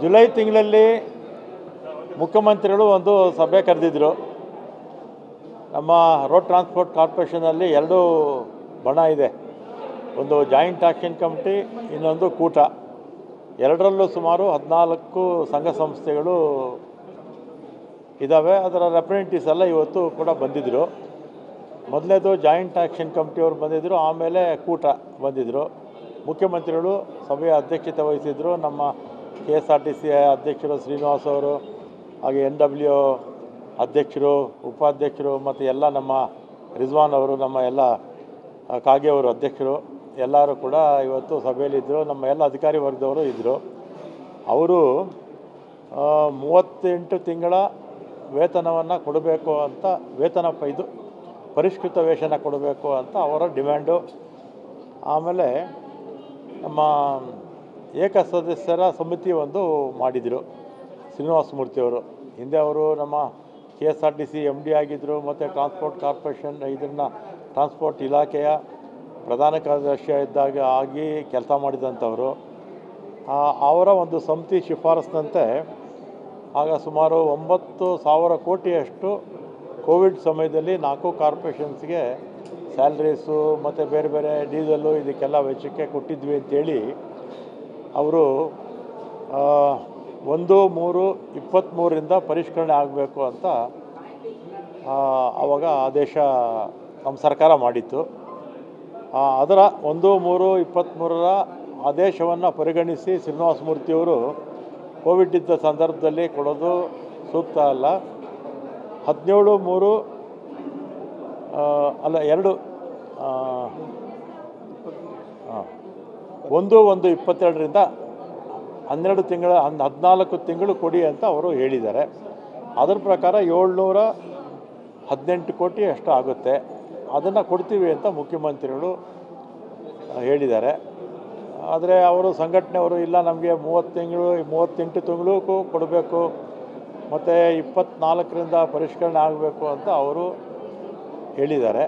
July ತಿಂಗಳಲ್ಲಿ ಮುಖ್ಯಮಂತ್ರಿಗಳು ಒಂದು ಸಭೆ ಕರೆದಿದ್ದರು. ನಮ್ಮ ರೋಡ್ ಟ್ರಾನ್ಸ್ಪೋರ್ಟ್ ಕಾರ್ಪೊರೇಷನಲ್ಲಿ ಎರಡು ಬಣ ಇದೆ, ಒಂದು ಜಾಯಿಂಟ್ ಆಕ್ಷನ್ ಕಮಿಟಿ, ಇನ್ನೊಂದು ಕೂಟ. ಎರಡರಲ್ಲೂ ಸುಮಾರು 14 ಸಂಘ ಸಂಸ್ಥೆಗಳು ಇದ್ದಾವೆ. ಅದರ ರೆಪ್ರೆಸೆಂಟೇಟಿವ್ಸ್ ಎಲ್ಲ ಇವತ್ತು ಕೂಡ ಬಂದಿದ್ದರು. ಮೊದಲೇದು ಜಾಯಿಂಟ್ ಆಕ್ಷನ್ ಕಮಿಟಿಯವರು ಬಂದಿದ್ದರು, ಆಮೇಲೆ ಕೂಟ ಬಂದಿದ್ದರು. ಮುಖ್ಯಮಂತ್ರಿಗಳು ಸಭೆಯ ಅಧ್ಯಕ್ಷತೆ ವಹಿಸಿದರು. ನಮ್ಮ KSRTC ಅಧ್ಯಕ್ಷರು ಶ್ರೀನಿವಾಸ್ ಅವರು, ಹಾಗೆ NW ಅಧ್ಯಕ್ಷರು, ಉಪಾಧ್ಯಕ್ಷರು ಮತ್ತು ಎಲ್ಲ ನಮ್ಮ ರಿಜ್ವಾನ್ ಅವರು, ನಮ್ಮ ಎಲ್ಲ ಕಾಗೆ ಅವರು ಅಧ್ಯಕ್ಷರು ಎಲ್ಲರೂ ಕೂಡ ಇವತ್ತು ಸಭೆಯಲ್ಲಿದ್ದರು. ನಮ್ಮ ಎಲ್ಲ ಅಧಿಕಾರಿ ವರ್ಗದವರು ಇದ್ದರು. ಅವರು 38 ತಿಂಗಳ ವೇತನವನ್ನು ಕೊಡಬೇಕು ಅಂತ, ಇದು ಪರಿಷ್ಕೃತ ವೇತನ ಕೊಡಬೇಕು ಅಂತ ಅವರ ಡಿಮ್ಯಾಂಡು. ಆಮೇಲೆ ನಮ್ಮ ಏಕಸದಸ್ಯರ ಸಮಿತಿ ಒಂದು ಮಾಡಿದರು ಶ್ರೀನಿವಾಸ ಮೂರ್ತಿಯವರು. ಹಿಂದೆ ಅವರು ನಮ್ಮ KSRTC MD ಆಗಿದ್ದರು ಮತ್ತು ಟ್ರಾನ್ಸ್ಪೋರ್ಟ್ ಕಾರ್ಪೊರೇಷನ್ ಇದನ್ನು ಟ್ರಾನ್ಸ್ಪೋರ್ಟ್ ಇಲಾಖೆಯ ಪ್ರಧಾನ ಕಾರ್ಯದರ್ಶಿ ಇದ್ದಾಗ ಆಗಿ ಕೆಲಸ ಮಾಡಿದಂಥವರು. ಅವರ ಒಂದು ಸಮಿತಿ ಶಿಫಾರಸ್ಸಿನಂತೆ ಆಗ ಸುಮಾರು 9,000 ಕೋಟಿಯಷ್ಟು ಕೋವಿಡ್ ಸಮಯದಲ್ಲಿ 4 ಕಾರ್ಪೊರೇಷನ್ಸ್ಗೆ ಸ್ಯಾಲ್ರೀಸು ಮತ್ತು ಬೇರೆ ಬೇರೆ ಡೀಸೆಲ್ಲು ಇದಕ್ಕೆಲ್ಲ ವೆಚ್ಚಕ್ಕೆ ಕೊಟ್ಟಿದ್ವಿ ಅಂತೇಳಿ ಅವರು 1/3/23 ಪರಿಷ್ಕರಣೆ ಆಗಬೇಕು ಅಂತ ಆವಾಗ ಆದೇಶ ನಮ್ಮ ಸರ್ಕಾರ ಮಾಡಿತ್ತು. ಅದರ 1/3/23 ಆದೇಶವನ್ನು ಪರಿಗಣಿಸಿ ಶ್ರೀನಿವಾಸ ಮೂರ್ತಿಯವರು ಕೋವಿಡ್ ಇದ್ದ ಸಂದರ್ಭದಲ್ಲಿ ಕೊಡೋದು ಸೂಕ್ತ ಅಲ್ಲ, 17/3 ಅಲ್ಲ 1/1/22ರಿಂದ 12 ತಿಂಗಳ 14 ತಿಂಗಳು ಕೊಡಿ ಅಂತ ಅವರು ಹೇಳಿದ್ದಾರೆ. ಅದರ ಪ್ರಕಾರ 718 ಕೋಟಿ ಅಷ್ಟು ಆಗುತ್ತೆ. ಅದನ್ನು ಕೊಡ್ತೀವಿ ಅಂತ ಮುಖ್ಯಮಂತ್ರಿಗಳು ಹೇಳಿದ್ದಾರೆ. ಆದರೆ ಅವರು ಸಂಘಟನೆಯವರು ಇಲ್ಲ, ನಮಗೆ 38 ತಿಂಗಳಿಗೂ ಕೊಡಬೇಕು ಮತ್ತು 24ರಿಂದ ಪರಿಷ್ಕರಣೆ ಆಗಬೇಕು ಅಂತ ಅವರು ಹೇಳಿದ್ದಾರೆ.